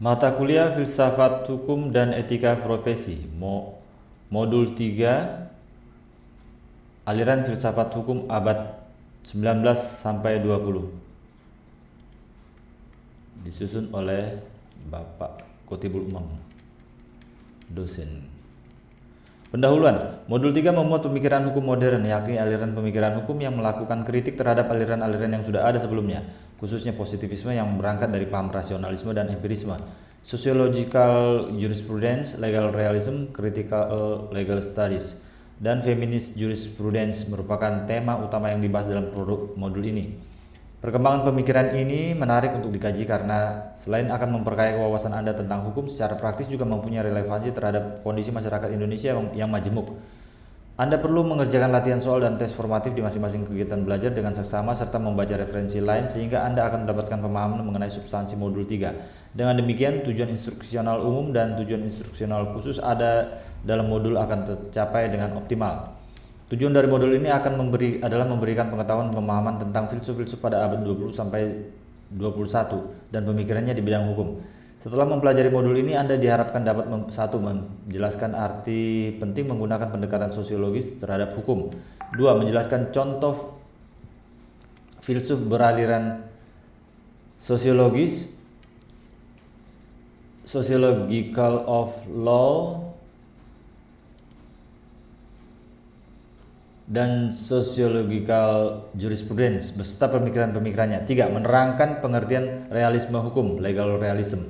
Mata kuliah Filsafat Hukum dan Etika Profesi, Modul 3, Aliran Filsafat Hukum abad 19 sampai 20. Disusun oleh Bapak Kotibul Umam, dosen. Pendahuluan, Modul 3 memuat pemikiran hukum modern, yakni aliran pemikiran hukum yang melakukan kritik terhadap aliran-aliran yang sudah ada sebelumnya, khususnya positivisme yang berangkat dari paham rasionalisme dan empirisme, sociological jurisprudence, legal realism, critical legal studies, dan feminist jurisprudence merupakan tema utama yang dibahas dalam produk modul ini. Perkembangan pemikiran ini menarik untuk dikaji karena selain akan memperkaya wawasan Anda tentang hukum, secara praktis juga mempunyai relevansi terhadap kondisi masyarakat Indonesia yang majemuk. Anda perlu mengerjakan latihan soal dan tes formatif di masing-masing kegiatan belajar dengan seksama serta membaca referensi lain sehingga Anda akan mendapatkan pemahaman mengenai substansi modul 3. Dengan demikian, tujuan instruksional umum dan tujuan instruksional khusus ada dalam modul akan tercapai dengan optimal. Tujuan dari modul ini adalah memberikan pengetahuan pemahaman tentang filsuf-filsuf pada abad 20 sampai 21 dan pemikirannya di bidang hukum. Setelah mempelajari modul ini, Anda diharapkan dapat menjelaskan arti penting menggunakan pendekatan sosiologis terhadap hukum. 2. Menjelaskan contoh filsuf beraliran sosiologis, sociological of law, dan sociological jurisprudence beserta pemikiran-pemikirannya. 3. Menerangkan pengertian realisme hukum, legal realism.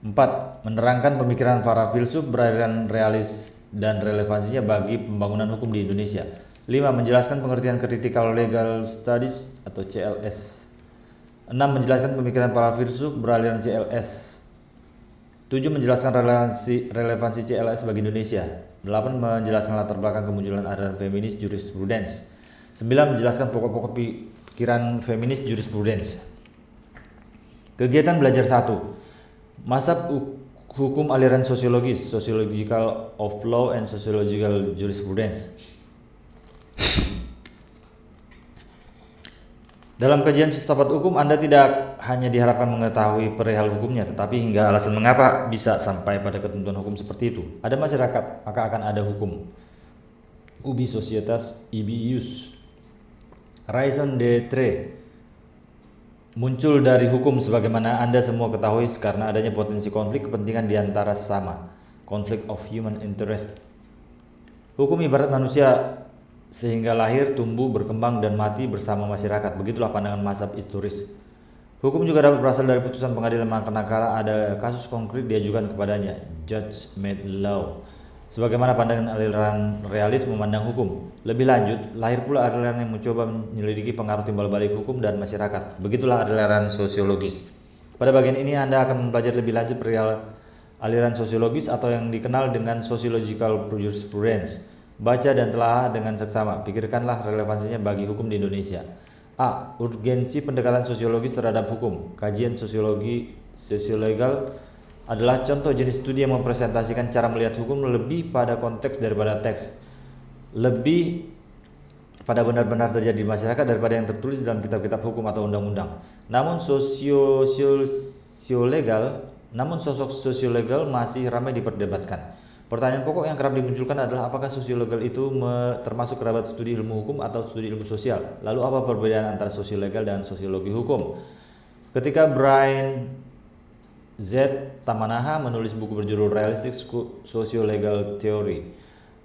4. Menerangkan pemikiran para filsuf beraliran realis dan relevansinya bagi pembangunan hukum di Indonesia. 5. Menjelaskan pengertian critical legal studies atau CLS. 6. Menjelaskan pemikiran para filsuf beraliran CLS. 7. Menjelaskan relevansi CLS bagi Indonesia. 8. Menjelaskan latar belakang kemunculan aliran feminis jurisprudence. 9. Menjelaskan pokok-pokok pikiran feminis jurisprudence. Kegiatan belajar 1. Mazhab hukum aliran sosiologis, sociological of law and sociological jurisprudence. Dalam kajian filsafat hukum, Anda tidak hanya diharapkan mengetahui perihal hukumnya, tetapi hingga alasan mengapa bisa sampai pada ketentuan hukum seperti itu. Ada masyarakat, maka akan ada hukum. Ubi societas ibi ius. Raison d'être muncul dari hukum sebagaimana Anda semua ketahui karena adanya potensi konflik kepentingan di antara sesama. Conflict of human interest. Hukum ibarat manusia sehingga lahir, tumbuh, berkembang, dan mati bersama masyarakat. Begitulah pandangan mazhab historis. Hukum juga dapat berasal dari putusan pengadilan manakala ada kasus konkret diajukan kepadanya, judge made law. Sebagaimana pandangan aliran realis memandang hukum. Lebih lanjut, lahir pula aliran yang mencoba menyelidiki pengaruh timbal balik hukum dan masyarakat. Begitulah aliran sosiologis. Pada bagian ini Anda akan mempelajari lebih lanjut perihal aliran sosiologis atau yang dikenal dengan sociological jurisprudence. Baca dan telaah dengan seksama, pikirkanlah relevansinya bagi hukum di Indonesia. A. Urgensi pendekatan sosiologis terhadap hukum. Kajian sosiolegal adalah contoh jenis studi yang mempresentasikan cara melihat hukum lebih pada konteks daripada teks, lebih pada benar-benar terjadi di masyarakat daripada yang tertulis dalam kitab-kitab hukum atau undang-undang. Namun sosok sosiolegal masih ramai diperdebatkan. Pertanyaan pokok yang kerap dimunculkan adalah apakah sosiolegal itu termasuk kerabat studi ilmu hukum atau studi ilmu sosial? Lalu apa perbedaan antara sosiolegal dan sosiologi hukum? Ketika Brian Z. Tamanaha menulis buku berjudul Realistic Sociolegal Theory,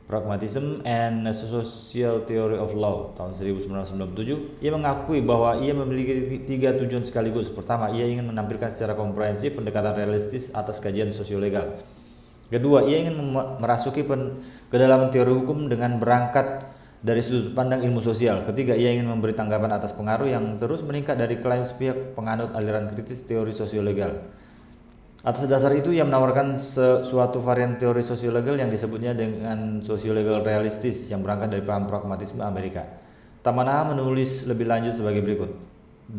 Pragmatism and Social Theory of Law tahun 1997, ia mengakui bahwa ia memiliki 3 tujuan sekaligus. Pertama, ia ingin menampilkan secara komprehensif pendekatan realistis atas kajian sosiolegal. Kedua, ia ingin merasuki kedalaman teori hukum dengan berangkat dari sudut pandang ilmu sosial. Ketiga, ia ingin memberi tanggapan atas pengaruh yang terus meningkat dari klaim sepihak penganut aliran kritis teori sosiolegal. Atas dasar itu, ia menawarkan suatu varian teori sosiolegal yang disebutnya dengan sosiolegal realistis yang berangkat dari paham pragmatisme Amerika. Tamanaha menulis lebih lanjut sebagai berikut.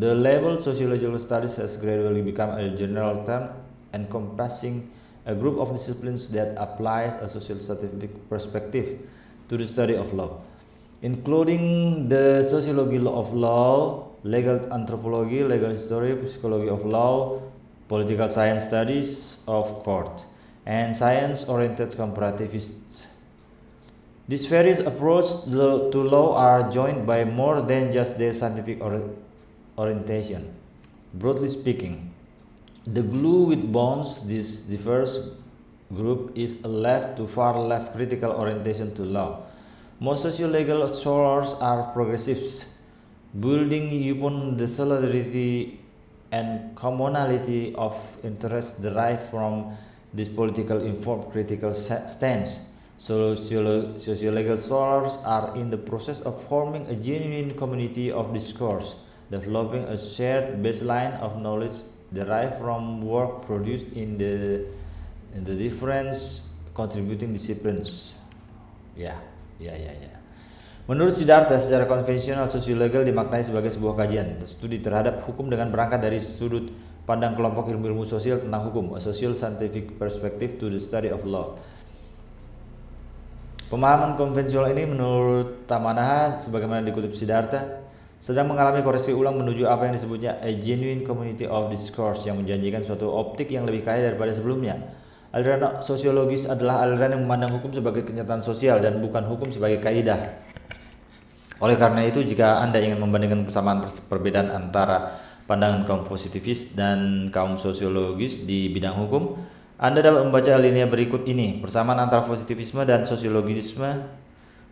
The label sociological studies has gradually become a general term encompassing a group of disciplines that applies a social scientific perspective to the study of law, including the sociology of law, legal anthropology, legal history, psychology of law, political science studies of court, and science-oriented comparativists. These various approaches to law are joined by more than just their scientific orientation. Broadly speaking, the glue which bonds this diverse group is a left to far left critical orientation to law. Most socio-legal scholars are progressives, building upon the solidarity and commonality of interests derived from this political informed critical stance. Socio-legal scholars are in the process of forming a genuine community of discourse, developing a shared baseline of knowledge derived from work produced in the different contributing disciplines. Ya. Menurut Siddhartha, secara konvensional sosiolegal dimaknai sebagai sebuah kajian studi terhadap hukum dengan berangkat dari sudut pandang kelompok ilmu-ilmu sosial tentang hukum, a social scientific perspective to the study of law. Pemahaman konvensional ini menurut Tamanaha, sebagaimana dikutip Siddhartha, sedang mengalami koreksi ulang menuju apa yang disebutnya a genuine community of discourse yang menjanjikan suatu optik yang lebih kaya daripada sebelumnya. Aliran sosiologis adalah aliran yang memandang hukum sebagai kenyataan sosial dan bukan hukum sebagai kaidah. Oleh karena itu, jika Anda ingin membandingkan persamaan perbedaan antara pandangan kaum positivis dan kaum sosiologis di bidang hukum, Anda dapat membaca alinea berikut ini. Persamaan antara positivisme dan sosiologisme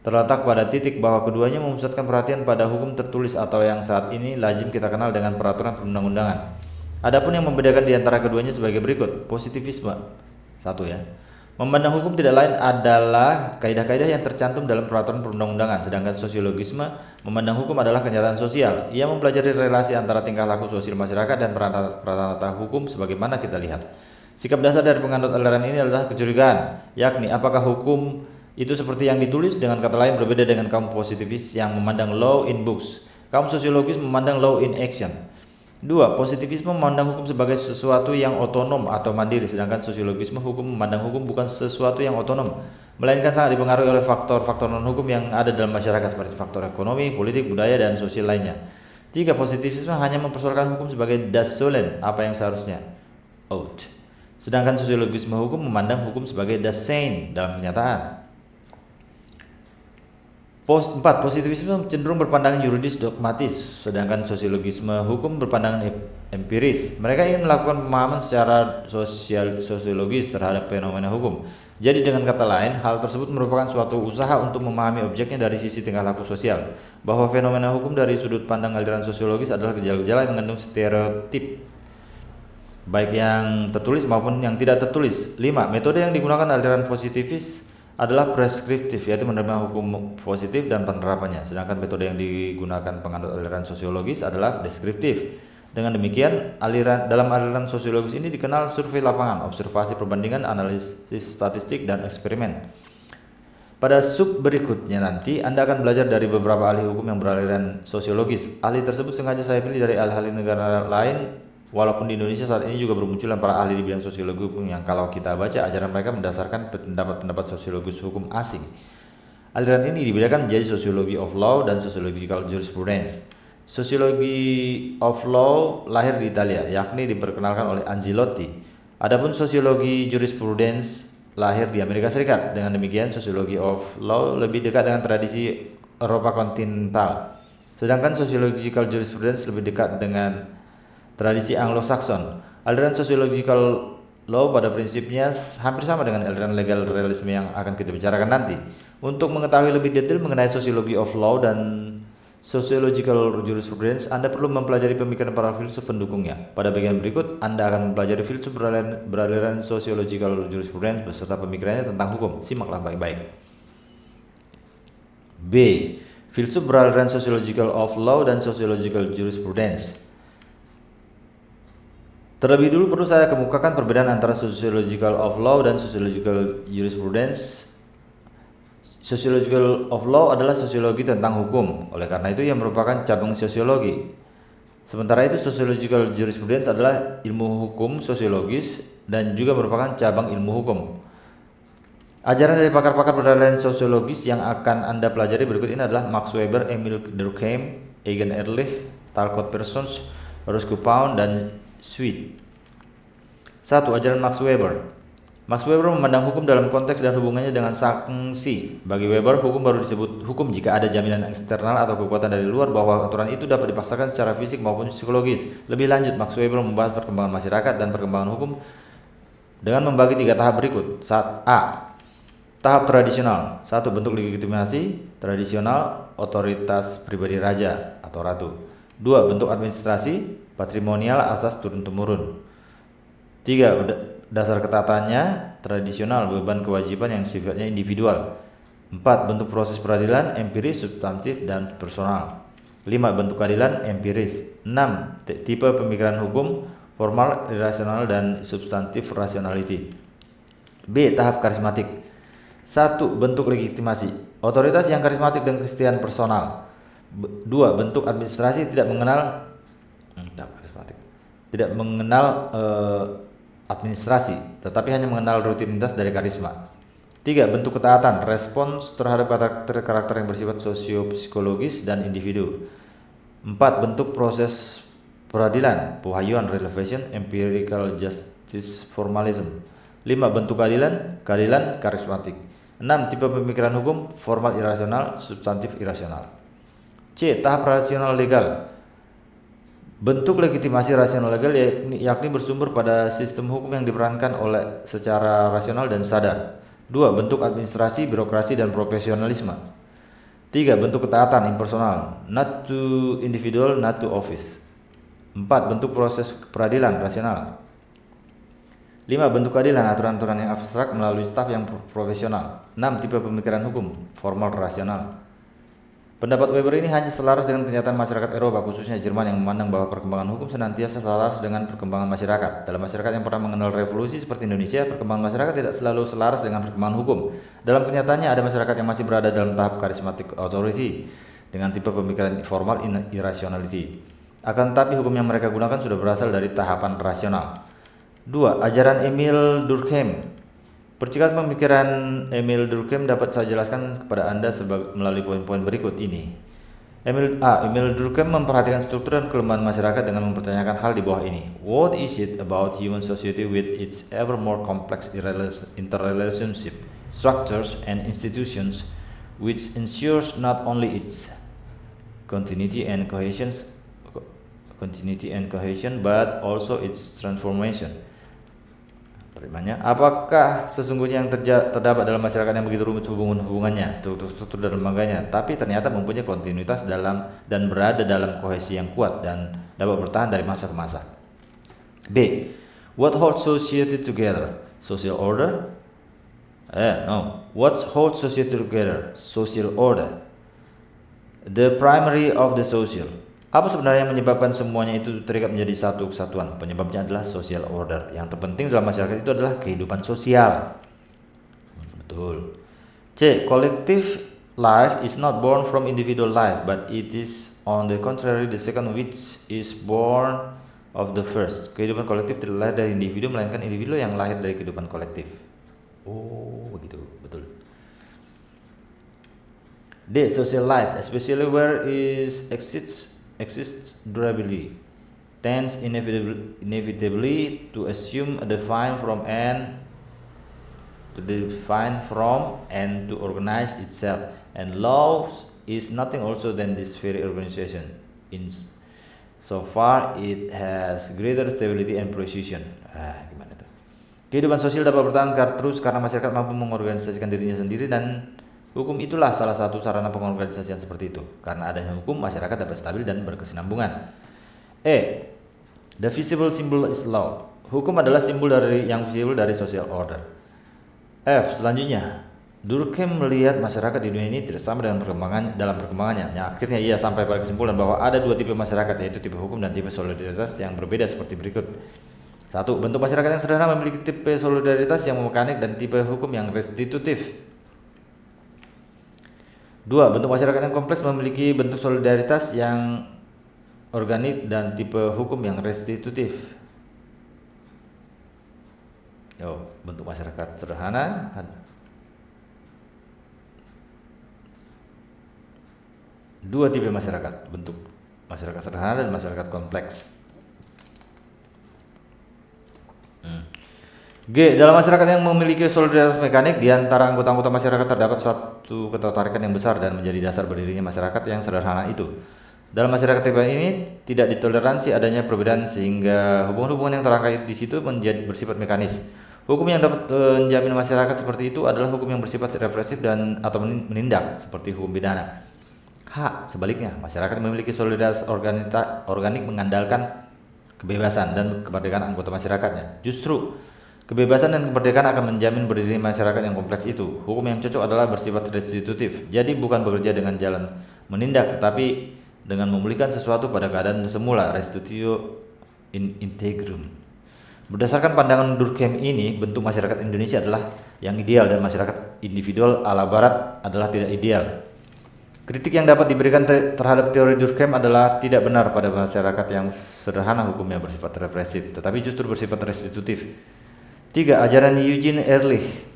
terletak pada titik bahwa keduanya memusatkan perhatian pada hukum tertulis atau yang saat ini lazim kita kenal dengan peraturan perundang-undangan. Adapun yang membedakan di antara keduanya sebagai berikut. Positivisme, memandang hukum tidak lain adalah kaidah-kaidah yang tercantum dalam peraturan perundang-undangan, sedangkan sosiologisme memandang hukum adalah kenyataan sosial. Ia mempelajari relasi antara tingkah laku sosial masyarakat dan peranata hukum sebagaimana kita lihat. Sikap dasar dari penganut aliran ini adalah kecurigaan, yakni apakah hukum itu seperti yang ditulis, dengan kata lain berbeda dengan kaum positivis yang memandang law in books. Kaum sosiologis memandang law in action. 2. Positivisme memandang hukum sebagai sesuatu yang otonom atau mandiri, sedangkan sosiologisme memandang hukum bukan sesuatu yang otonom, melainkan sangat dipengaruhi oleh faktor-faktor non-hukum yang ada dalam masyarakat seperti faktor ekonomi, politik, budaya, dan sosial lainnya. 3. Positivisme hanya mempersoalkan hukum sebagai das Sollen, apa yang seharusnya, ought. Sedangkan sosiologisme hukum memandang hukum sebagai das Sein dalam kenyataan. 4. Positivisme cenderung berpandangan yuridis dogmatis, sedangkan sosiologisme hukum berpandangan empiris. Mereka ingin melakukan pemahaman secara sosiologis terhadap fenomena hukum. Jadi dengan kata lain, hal tersebut merupakan suatu usaha untuk memahami objeknya dari sisi tingkah laku sosial. Bahwa fenomena hukum dari sudut pandang aliran sosiologis adalah gejala-gejala yang mengandung stereotip, baik yang tertulis maupun yang tidak tertulis. 5. Metode yang digunakan aliran positivis adalah preskriptif, yaitu menerima hukum positif dan penerapannya, sedangkan metode yang digunakan penganut aliran sosiologis adalah deskriptif. Dengan demikian, dalam aliran sosiologis ini dikenal survei lapangan, observasi perbandingan, analisis statistik, dan eksperimen. Pada sub berikutnya nanti Anda akan belajar dari beberapa ahli hukum yang beraliran sosiologis. Ahli tersebut sengaja saya pilih dari ahli negara lain, walaupun di Indonesia saat ini juga bermunculan para ahli di bidang sosiologi hukum yang kalau kita baca ajaran mereka mendasarkan pendapat-pendapat sosiologis hukum asing. Aliran ini dibedakan menjadi sosiologi of law dan sociological jurisprudence. Sosiologi of law lahir di Italia, yakni diperkenalkan oleh Angelotti. Adapun sosiologi jurisprudence lahir di Amerika Serikat. Dengan demikian, sosiologi of law lebih dekat dengan tradisi Eropa kontinental, sedangkan sociological jurisprudence lebih dekat dengan tradisi Anglo-Saxon. Aliran sociological law pada prinsipnya hampir sama dengan aliran legal realisme yang akan kita bicarakan nanti. Untuk mengetahui lebih detail mengenai sosiologi of law dan sociological jurisprudence, Anda perlu mempelajari pemikiran para filsuf pendukungnya. Pada bagian berikut, Anda akan mempelajari filsuf beraliran sociological jurisprudence beserta pemikirannya tentang hukum. Simaklah baik-baik. B. Filsuf beraliran sociological of law dan sociological jurisprudence. Terlebih dulu perlu saya kemukakan perbedaan antara sociological of law dan sociological jurisprudence. Sociological of law adalah sosiologi tentang hukum, oleh karena itu ia merupakan cabang sosiologi. Sementara itu sociological jurisprudence adalah ilmu hukum sosiologis dan juga merupakan cabang ilmu hukum. Ajaran dari pakar-pakar beraliran sosiologis yang akan Anda pelajari berikut ini adalah Max Weber, Emil Durkheim, Egon Ehrlich, Talcott Parsons, Roscoe Pound, dan Sweet. 1. Ajaran Max Weber. Max Weber memandang hukum dalam konteks dan hubungannya dengan sanksi. Bagi Weber, hukum baru disebut hukum jika ada jaminan eksternal atau kekuatan dari luar bahwa aturan itu dapat dipaksakan secara fisik maupun psikologis. Lebih lanjut, Max Weber membahas perkembangan masyarakat dan perkembangan hukum dengan membagi 3 tahap berikut. A. Tahap tradisional. 1. Bentuk legitimasi tradisional, otoritas pribadi raja atau ratu. 2. Bentuk administrasi, patrimonial, asas turun-temurun. 3. Dasar ketataannya, tradisional, beban kewajiban yang sifatnya individual. 4. Bentuk proses peradilan, empiris, substantif, dan personal. 5. Bentuk keadilan, empiris. 6. Tipe pemikiran hukum, formal, irasional, dan substantif rationality. B. Tahap karismatik. 1. Bentuk legitimasi, otoritas yang karismatik dan kesetiaan personal. 2. Bentuk administrasi, tidak mengenal administrasi, tetapi hanya mengenal rutinitas dari karisma. 3. Bentuk ketaatan, respons terhadap karakter yang bersifat sosio-psikologis dan individu. 4. Bentuk proses peradilan, puhayuan, relevation, empirical justice, formalism. 5. Bentuk keadilan karismatik. 6. Tipe pemikiran hukum, formal irasional, substantif irasional. C. Tahap rasional legal. Bentuk legitimasi rasional legal yakni bersumber pada sistem hukum yang diperankan oleh secara rasional dan sadar. 2. Bentuk administrasi, birokrasi, dan profesionalisme. 3. Bentuk ketaatan, impersonal, not to individual, not to office. 4. Bentuk proses peradilan, rasional. 5. Bentuk keadilan, aturan-aturan yang abstrak melalui staf yang profesional. 6. Tipe pemikiran hukum, formal rasional. Pendapat Weber ini hanya selaras dengan kenyataan masyarakat Eropa, khususnya Jerman, yang memandang bahwa perkembangan hukum senantiasa selaras dengan perkembangan masyarakat. Dalam masyarakat yang pernah mengenal revolusi seperti Indonesia, perkembangan masyarakat tidak selalu selaras dengan perkembangan hukum. Dalam kenyataannya, ada masyarakat yang masih berada dalam tahap charismatic authority dengan tipe pemikiran formal irrationality. Akan tetapi hukum yang mereka gunakan sudah berasal dari tahapan rasional. 2. Ajaran Emil Durkheim. Percikan pemikiran Emil Durkheim dapat saya jelaskan kepada Anda melalui poin-poin berikut ini. Emil Durkheim memperhatikan struktur dan kelemahan masyarakat dengan mempertanyakan hal di bawah ini. What is it about human society with its ever more complex interrelationship, structures, and institutions which ensures not only its continuity and cohesion but also its transformation? Apakah sesungguhnya yang terdapat dalam masyarakat yang begitu rumit hubungannya, struktur dan lembaganya, tapi ternyata mempunyai kontinuitas dan berada dalam kohesi yang kuat dan dapat bertahan dari masa ke masa? B. What holds society together? Social order? What holds society together? Social order. The primary of the social. Apa sebenarnya yang menyebabkan semuanya itu terikat menjadi satu kesatuan? Penyebabnya adalah social order. Yang terpenting dalam masyarakat itu adalah kehidupan sosial. Betul. C. Collective life is not born from individual life, but it is on the contrary the second which is born of the first. Kehidupan kolektif tidak lahir dari individu, melainkan individu yang lahir dari kehidupan kolektif. Oh, begitu. Betul. D. Social life, especially where it exists durably, tends inevitably to assume a define from and to organize itself, and law is nothing also than this very organization, in so far it has greater stability and precision. Gimana tuh? Kehidupan sosial dapat bertahan terus karena masyarakat mampu mengorganisasikan dirinya sendiri, dan hukum itulah salah satu sarana pengorganisasian seperti itu. Karena adanya hukum, masyarakat dapat stabil dan berkesinambungan. E. The visible symbol is law. Hukum adalah simbol yang visible dari social order. F. Selanjutnya, Durkheim melihat masyarakat di dunia ini tidak sama dalam perkembangannya. Akhirnya ia sampai pada kesimpulan bahwa ada 2 tipe masyarakat, yaitu tipe hukum dan tipe solidaritas yang berbeda seperti berikut. 1. Bentuk masyarakat yang sederhana memiliki tipe solidaritas yang mekanik dan tipe hukum yang restitutif. 2. Bentuk masyarakat yang kompleks memiliki bentuk solidaritas yang organik dan tipe hukum yang restitutif. Bentuk masyarakat sederhana, dua tipe masyarakat, bentuk masyarakat sederhana dan masyarakat kompleks. G. Dalam masyarakat yang memiliki solidaritas mekanik, di antara anggota-anggota masyarakat terdapat suatu ketertarikan yang besar dan menjadi dasar berdirinya masyarakat yang sederhana itu. Dalam masyarakat tipe ini tidak ditoleransi adanya perbedaan sehingga hubungan-hubungan yang terangkai di situ menjadi bersifat mekanis. Hukum yang dapat menjamin masyarakat seperti itu adalah hukum yang bersifat represif dan atau menindak seperti hukum pidana. H. Sebaliknya, masyarakat memiliki solidaritas organik mengandalkan kebebasan dan kemerdekaan anggota masyarakatnya. Justru kebebasan dan kemerdekaan akan menjamin berdirinya masyarakat yang kompleks itu. Hukum yang cocok adalah bersifat restitutif, jadi bukan bekerja dengan jalan menindak, tetapi dengan memulihkan sesuatu pada keadaan semula, restitutio in integrum. Berdasarkan pandangan Durkheim ini, bentuk masyarakat Indonesia adalah yang ideal dan masyarakat individual ala Barat adalah tidak ideal. Kritik yang dapat diberikan terhadap teori Durkheim adalah tidak benar pada masyarakat yang sederhana hukumnya bersifat represif, tetapi justru bersifat restitutif. 3. Ajaran Eugene Ehrlich.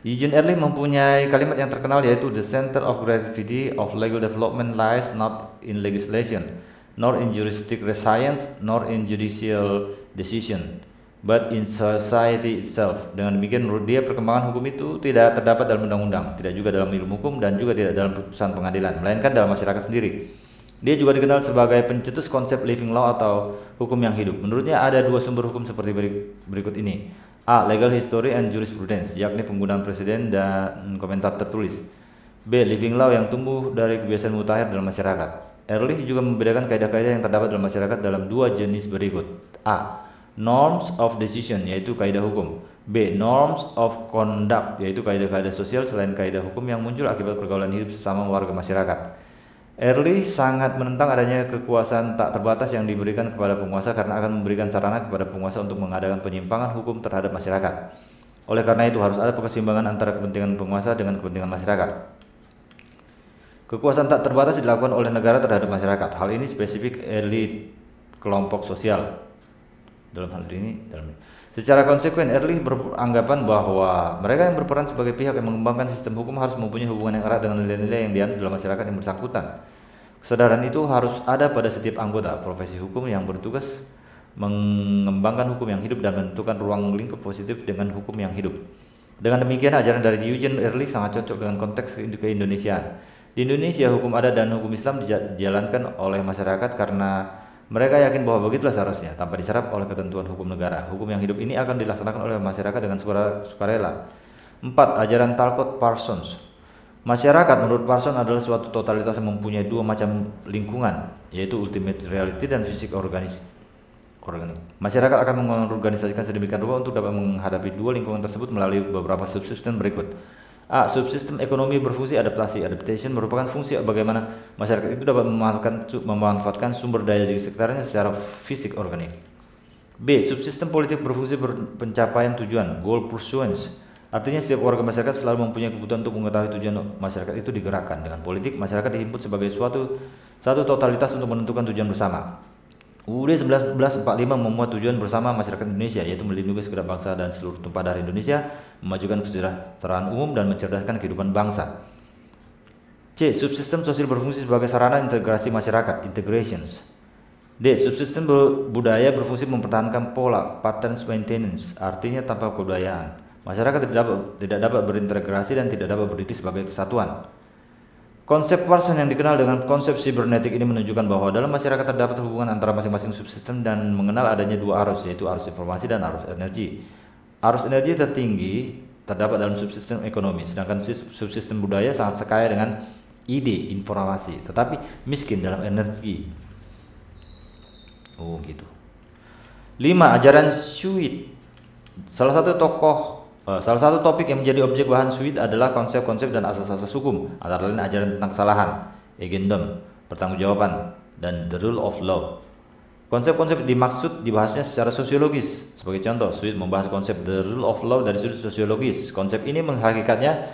Eugene Ehrlich mempunyai kalimat yang terkenal yaitu the center of gravity of legal development lies not in legislation, nor in juristic science, nor in judicial decision, but in society itself. Dengan demikian menurut dia perkembangan hukum itu tidak terdapat dalam undang-undang, tidak juga dalam ilmu hukum dan juga tidak dalam putusan pengadilan, melainkan dalam masyarakat sendiri. Dia juga dikenal sebagai pencetus konsep living law atau hukum yang hidup. Menurutnya ada dua sumber hukum seperti berikut ini. A. Legal history and jurisprudence, yakni penggunaan presiden dan komentar tertulis. B. Living law yang tumbuh dari kebiasaan mutakhir dalam masyarakat. Ehrlich juga membedakan kaidah-kaidah yang terdapat dalam masyarakat dalam dua jenis berikut. A. Norms of decision, yaitu kaidah hukum. B. Norms of conduct, yaitu kaidah-kaidah sosial selain kaidah hukum yang muncul akibat pergaulan hidup sesama warga masyarakat. Ehrlich sangat menentang adanya kekuasaan tak terbatas yang diberikan kepada penguasa karena akan memberikan sarana kepada penguasa untuk mengadakan penyimpangan hukum terhadap masyarakat. Oleh karena itu harus ada keseimbangan antara kepentingan penguasa dengan kepentingan masyarakat. Kekuasaan tak terbatas dilakukan oleh negara terhadap masyarakat. Hal ini spesifik elit kelompok sosial. Secara konsekuen, Ehrlich beranggapan bahwa mereka yang berperan sebagai pihak yang mengembangkan sistem hukum harus mempunyai hubungan yang erat dengan nilai-nilai yang dianut dalam masyarakat yang bersangkutan. Kesadaran itu harus ada pada setiap anggota profesi hukum yang bertugas mengembangkan hukum yang hidup dan menentukan ruang lingkup positif dengan hukum yang hidup. Dengan demikian, ajaran dari Eugene Ehrlich sangat cocok dengan konteks keindonesiaan. Di Indonesia, hukum adat dan hukum Islam dijalankan oleh masyarakat karena mereka yakin bahwa begitulah seharusnya, tanpa diserap oleh ketentuan hukum negara. Hukum yang hidup ini akan dilaksanakan oleh masyarakat dengan sukarela. 4. Ajaran Talcott Parsons. Masyarakat menurut Parsons adalah suatu totalitas yang mempunyai dua macam lingkungan, yaitu ultimate reality dan fisik organik. Masyarakat akan mengorganisasikan sedemikian rupa untuk dapat menghadapi dua lingkungan tersebut melalui beberapa subsistem berikut. A. Subsistem ekonomi berfungsi adaptasi. Adaptation merupakan fungsi bagaimana masyarakat itu dapat memanfaatkan sumber daya di sekitarnya secara fisik organik. B. Subsistem politik berfungsi pencapaian tujuan, goal pursuance. Artinya setiap warga masyarakat selalu mempunyai kebutuhan untuk mengetahui tujuan masyarakat itu digerakkan. Dengan politik, masyarakat diinput sebagai satu totalitas untuk menentukan tujuan bersama. UUD 1945 memuat tujuan bersama masyarakat Indonesia, yaitu melindungi segenap bangsa dan seluruh tumpah darah Indonesia, memajukan kesejahteraan umum dan mencerdaskan kehidupan bangsa. C. Subsistem sosial berfungsi sebagai sarana integrasi masyarakat, integrations. D. Subsistem budaya berfungsi mempertahankan pola, patterns maintenance, artinya tanpa kebudayaan masyarakat tidak dapat berintegrasi dan tidak dapat berdiri sebagai kesatuan. Konsep Parsons yang dikenal dengan konsep sibernetik ini menunjukkan bahwa dalam masyarakat terdapat hubungan antara masing-masing subsistem dan mengenal adanya dua arus, yaitu arus informasi dan arus energi. Arus energi tertinggi terdapat dalam subsistem ekonomi, sedangkan subsistem budaya sangat kaya dengan ide, informasi, tetapi miskin dalam energi. Oh gitu. 5. Ajaran Sweet. Salah satu topik yang menjadi objek bahan Sweet adalah konsep-konsep dan asas-asas hukum, antara lain ajaran tentang kesalahan, agendum, pertanggungjawaban, dan the rule of law. Konsep-konsep dimaksud dibahasnya secara sosiologis. Sebagai contoh, Sweet membahas konsep the rule of law dari sudut sosiologis. Konsep ini menghakikatnya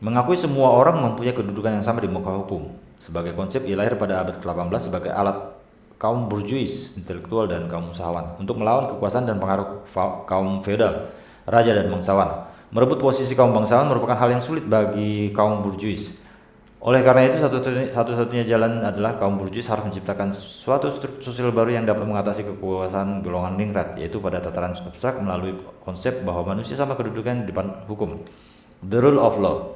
mengakui semua orang mempunyai kedudukan yang sama di muka hukum. Sebagai konsep, ia lahir pada abad ke-18 sebagai alat kaum burjuis, intelektual, dan kaum usahawan untuk melawan kekuasaan dan pengaruh kaum feodal, raja dan bangsawan. Merebut posisi kaum bangsawan merupakan hal yang sulit bagi kaum burjuis. Oleh karena itu, satu-satunya jalan adalah kaum burjuis harus menciptakan suatu struktur sosial baru yang dapat mengatasi kekuasaan golongan ningrat, yaitu pada tataran abstrak melalui konsep bahwa manusia sama kedudukan di depan hukum, the rule of law.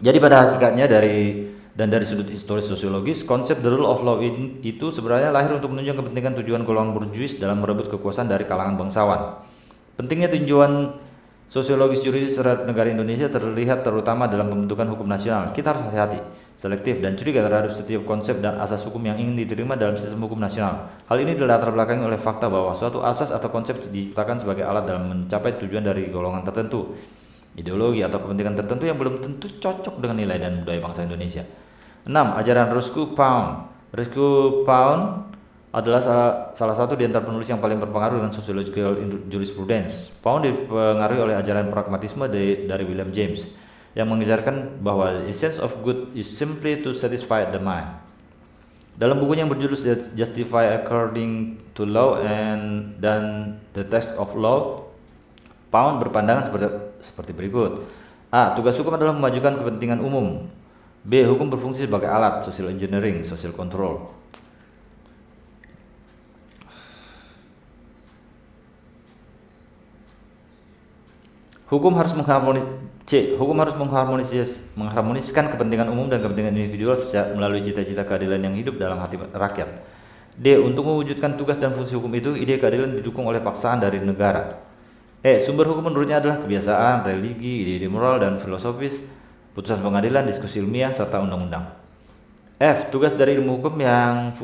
Jadi pada hakikatnya dari sudut historis sosiologis, konsep the rule of law itu sebenarnya lahir untuk menunjukkan kepentingan tujuan golongan burjuis dalam merebut kekuasaan dari kalangan bangsawan. Pentingnya tinjauan sosiologis juridis terhadap negara Indonesia terlihat terutama dalam pembentukan hukum nasional. Kita harus hati-hati, selektif, dan curiga terhadap setiap konsep dan asas hukum yang ingin diterima dalam sistem hukum nasional. Hal ini dilatar belakangi oleh fakta bahwa suatu asas atau konsep diciptakan sebagai alat dalam mencapai tujuan dari golongan tertentu, ideologi atau kepentingan tertentu yang belum tentu cocok dengan nilai dan budaya bangsa Indonesia. 6. Ajaran Ruskin Pound. Ruskin Pound adalah salah satu di antara penulis yang paling berpengaruh dengan sociological jurisprudence. Pound dipengaruhi oleh ajaran pragmatisme dari William James yang mengajarkan bahwa the essence of good is simply to satisfy the mind. Dalam bukunya yang berjudul Justify According to Law dan The Text of Law, Pound berpandangan seperti berikut. A. Tugas hukum adalah memajukan kepentingan umum. B. Hukum berfungsi sebagai alat social engineering, social control. Hukum harus mengharmoniskan kepentingan umum dan kepentingan individual melalui cita-cita keadilan yang hidup dalam hati rakyat. D. Untuk mewujudkan tugas dan fungsi hukum itu, ide keadilan didukung oleh paksaan dari negara. E. Sumber hukum menurutnya adalah kebiasaan, religi, ide-ide moral dan filosofis, putusan pengadilan, diskusi ilmiah, serta undang-undang. F. Tugas dari ilmu hukum yang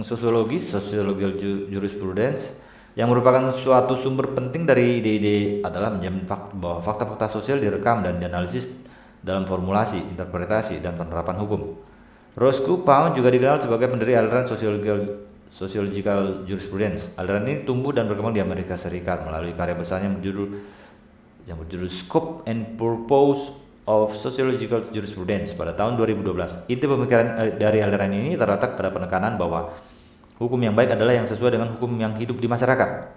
sosiologis, sociological jurisprudence, yang merupakan suatu sumber penting dari ide-ide adalah menjamin bahwa fakta-fakta sosial direkam dan dianalisis dalam formulasi, interpretasi, dan penerapan hukum. Ruskin Pound juga dikenal sebagai pendiri aliran sociological jurisprudence. Aliran ini tumbuh dan berkembang di Amerika Serikat melalui karya besarnya yang berjudul Scope and Purpose of Sociological Jurisprudence pada tahun 2012. Inti pemikiran dari aliran ini terletak pada penekanan bahwa hukum yang baik adalah yang sesuai dengan hukum yang hidup di masyarakat.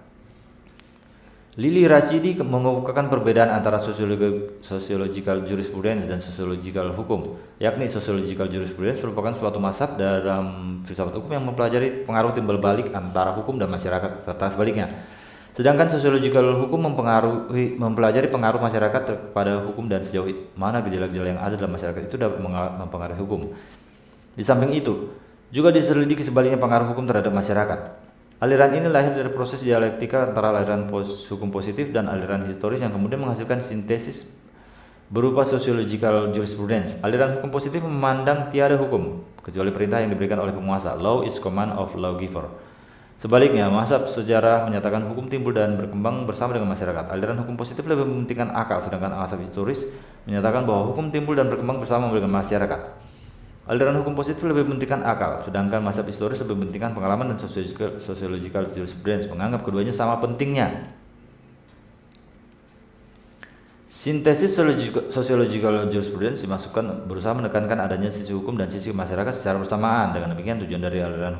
Lili Rashidi mengemukakan perbedaan antara sociological jurisprudence dan sociological hukum, yakni sociological jurisprudence merupakan suatu mazhab dalam filsafat hukum yang mempelajari pengaruh timbal balik antara hukum dan masyarakat serta sebaliknya. Sedangkan sociological hukum mempelajari pengaruh masyarakat kepada hukum dan sejauh mana gejala-gejala yang ada dalam masyarakat itu dapat mempengaruhi hukum. Di samping itu, juga diselidiki sebaliknya pengaruh hukum terhadap masyarakat. Aliran ini lahir dari proses dialektika antara aliran hukum positif dan aliran historis yang kemudian menghasilkan sintesis berupa sociological jurisprudence. Aliran hukum positif memandang tiada hukum kecuali perintah yang diberikan oleh penguasa. Law is command of lawgiver. Sebaliknya, mazhab sejarah menyatakan hukum timbul dan berkembang bersama dengan masyarakat. Aliran hukum positif lebih mementingkan akal, sedangkan mazhab historis menyatakan bahwa hukum timbul dan berkembang bersama dengan masyarakat. Aliran hukum positif lebih mementingkan akal, sedangkan mazhab historis lebih mementingkan pengalaman dan sociological jurisprudence menganggap keduanya sama pentingnya. Sintesis sociological jurisprudence dimasukkan berusaha menekankan adanya sisi hukum dan sisi masyarakat secara bersamaan. Dengan demikian, tujuan dari aliran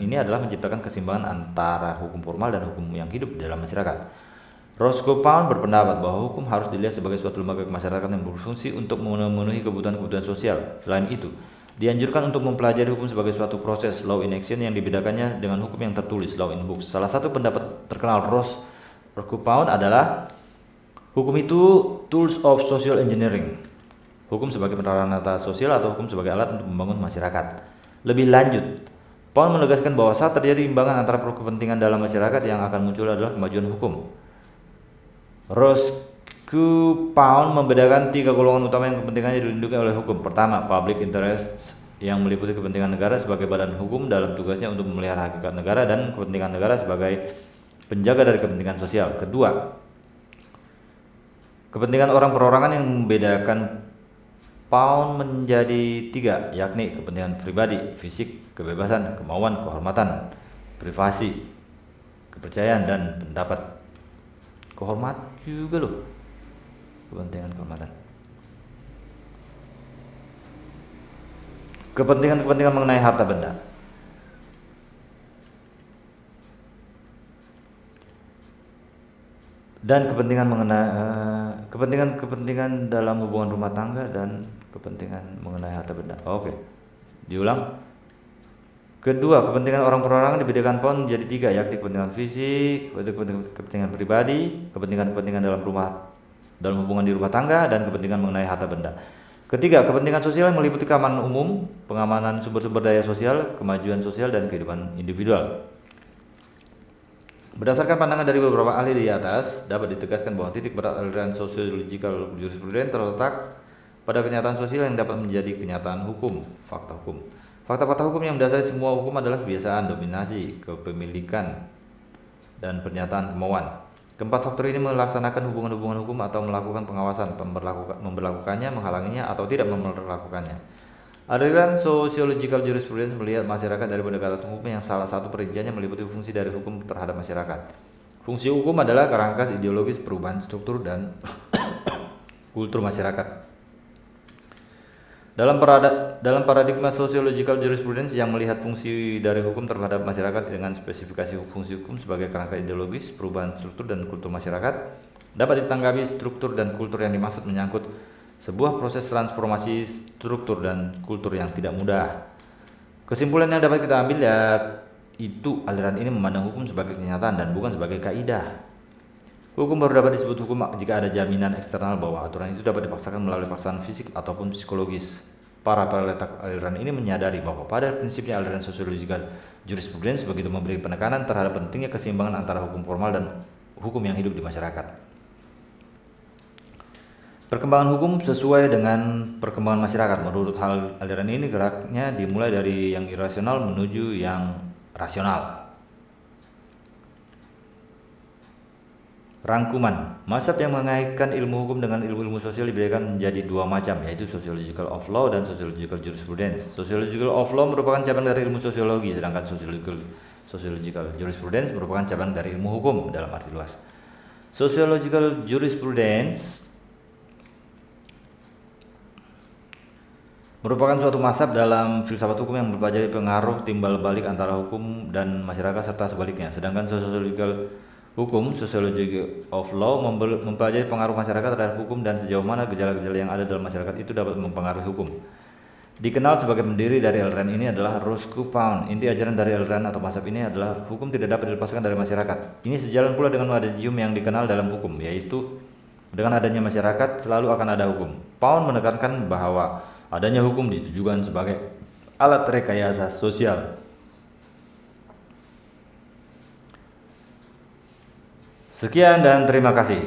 ini adalah menciptakan keseimbangan antara hukum formal dan hukum yang hidup dalam masyarakat. Ruskin Pound berpendapat bahwa hukum harus dilihat sebagai suatu lembaga kemasyarakatan yang berfungsi untuk memenuhi kebutuhan-kebutuhan sosial. Selain itu, dianjurkan untuk mempelajari hukum sebagai suatu proses, law in action, yang dibedakannya dengan hukum yang tertulis, law in books. Salah satu pendapat terkenal Ruskin Pound adalah hukum itu tools of social engineering. Hukum sebagai peranata sosial atau hukum sebagai alat untuk membangun masyarakat. Lebih lanjut, Pound menegaskan bahwa saat terjadi imbangan antara kepentingan dalam masyarakat, yang akan muncul adalah kemajuan hukum. Ruskin Pound membedakan 3 golongan utama yang kepentingannya dilindungi oleh hukum. Pertama, public interest, yang meliputi kepentingan negara sebagai badan hukum dalam tugasnya untuk memelihara hakikat negara dan kepentingan negara sebagai penjaga dari kepentingan sosial. Kedua, kepentingan orang perorangan yang membedakan Pound menjadi 3, yakni kepentingan pribadi, fisik, kebebasan, kemauan, kehormatan, privasi, kepercayaan, dan pendapat. Kehormat juga loh, kepentingan kehormatan. Kepentingan mengenai harta benda. Dan kepentingan Kepentingan-kepentingan dalam hubungan rumah tangga dan kepentingan mengenai harta benda. Oke, diulang. Kedua, kepentingan orang perorangan dibedakan pon menjadi tiga, yakni kepentingan fisik, kepentingan pribadi, kepentingan dalam hubungan di rumah tangga, dan kepentingan mengenai harta benda. Ketiga, kepentingan sosial yang meliputi keamanan umum, pengamanan sumber-sumber daya sosial, kemajuan sosial, dan kehidupan individual. Berdasarkan pandangan dari beberapa ahli di atas, dapat ditegaskan bahwa titik berat aliran sociological jurisprudence terletak pada kenyataan sosial yang dapat menjadi kenyataan hukum, fakta hukum. Fakta-fakta hukum yang mendasari semua hukum adalah kebiasaan, dominasi, kepemilikan, dan pernyataan kemauan. Keempat faktor ini melaksanakan hubungan-hubungan hukum atau melakukan pengawasan, memberlakukannya, menghalanginya, atau tidak memperlakukannya. Aliran sociological jurisprudence melihat masyarakat dari pendekatan hukum yang salah satu perinciannya meliputi fungsi dari hukum terhadap masyarakat. Fungsi hukum adalah kerangka ideologis perubahan struktur dan kultur masyarakat. Dalam paradigma sociological jurisprudence yang melihat fungsi dari hukum terhadap masyarakat dengan spesifikasi fungsi hukum sebagai kerangka ideologis, perubahan struktur dan kultur masyarakat, dapat ditanggapi struktur dan kultur yang dimaksud menyangkut sebuah proses transformasi struktur dan kultur yang tidak mudah. Kesimpulan yang dapat kita ambil yaitu aliran ini memandang hukum sebagai kenyataan dan bukan sebagai kaidah. Hukum baru dapat disebut hukum jika ada jaminan eksternal bahwa aturan itu dapat dipaksakan melalui paksaan fisik ataupun psikologis. Para peletak aliran ini menyadari bahwa pada prinsipnya aliran sociological jurisprudence begitu memberi penekanan terhadap pentingnya keseimbangan antara hukum formal dan hukum yang hidup di masyarakat. Perkembangan hukum sesuai dengan perkembangan masyarakat. Menurut hal aliran ini geraknya dimulai dari yang irasional menuju yang rasional. Rangkuman. Mazhab yang mengaitkan ilmu hukum dengan ilmu-ilmu sosial dibedakan menjadi dua macam, yaitu sociological of law dan sociological jurisprudence. Sociological of law merupakan cabang dari ilmu sosiologi, sedangkan sociological jurisprudence merupakan cabang dari ilmu hukum dalam arti luas. Sociological jurisprudence merupakan suatu mazhab dalam filsafat hukum yang mempelajari pengaruh timbal balik antara hukum dan masyarakat serta sebaliknya. Sedangkan sociological hukum, sociology of law, mempelajari pengaruh masyarakat terhadap hukum dan sejauh mana gejala-gejala yang ada dalam masyarakat itu dapat mempengaruhi hukum. Dikenal sebagai pendiri dari aliran ini adalah Roscoe Pound. Inti ajaran dari aliran atau mazhab ini adalah hukum tidak dapat dilepaskan dari masyarakat. Ini sejalan pula dengan adagium yang dikenal dalam hukum, yaitu dengan adanya masyarakat selalu akan ada hukum. Pound menekankan bahwa adanya hukum ditujukan sebagai alat rekayasa sosial. Sekian dan terima kasih.